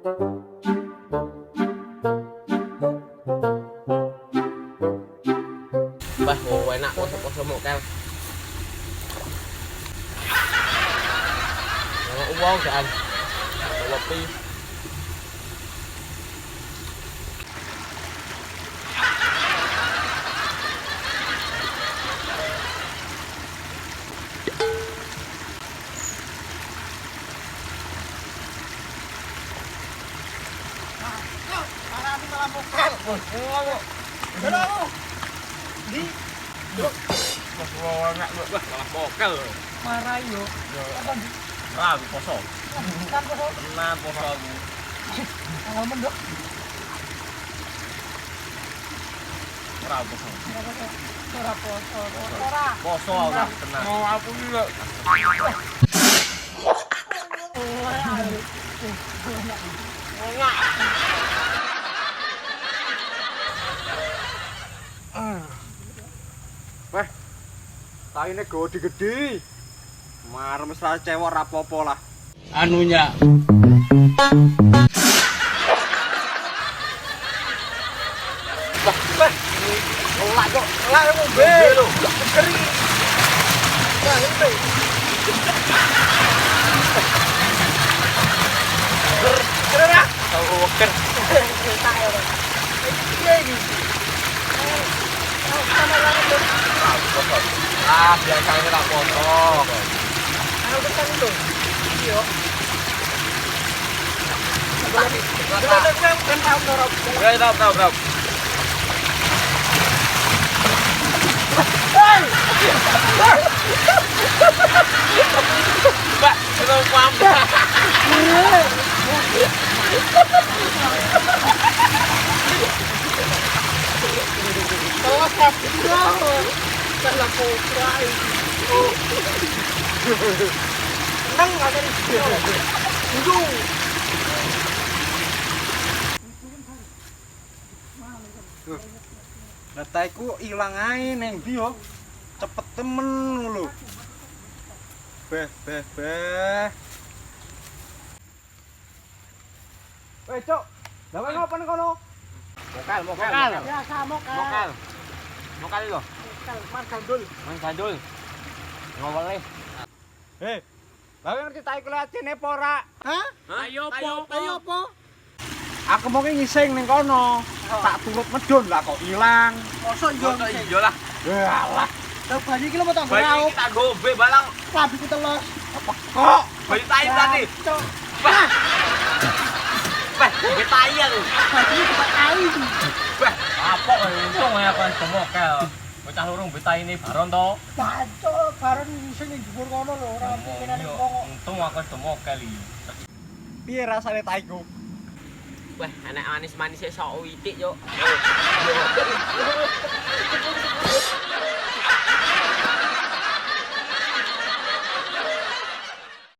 Bah, enak poso-poso mokel. Kalau uang kan, kopi. Di Malah mokel. marah yo. Apa di? Poso. Kan poso. Tenan poso aku. Tanggal mendok. Ora poso. Ora poso. Ora. Poso ora tenan. Mau aku juga. Weh, taine gede-gede. Marem mesra cewek rapopo lah. Anunya. Elak kok, elak mobil lho. Kering. Nah, itu. Keren ah. Oh, ker. Tak ya. Iya iki. Ah, biasanya tak foto. Ano ketan itu? Iya. Kan tahu dorong. Ya, tahu. Mbak, belum paham. Tawa ka. Salah potra ini. Nang ada di sini. Tunggu. Dataiku ilang ae neng ndi yo. Cepet temen lho. Beh. Weh, Cok. Gawe ngopo nang kono? Mokal. Biasa mokal. Mokal lho. Man gandul. Mang gandul. Ngowele. Heh. Gawe ngerti tai kelatine apa ora? Hah? Ayo Ayo apa? Aku mau ngising ning kono. Tak turut medun lah kok ilang. Mosok yo. Iya lah. Walah, Lah banyu iki lho mau tak Bayi raup. kita gobe balang. Lambi ku telos. apa kok? Bayi tai tadi. Cok. Beh, bayi tai ya lu. Banyu ku tak kai. Beh, apa untung ya kan semokel. Bocah lurung beta ini baron to. Cok, baron sing ning dhuwur kono lho, ora pikiran ning kok. Untung aku semokel iki. Piye rasane taiku? Wah, anak manis-manis sok witik yo.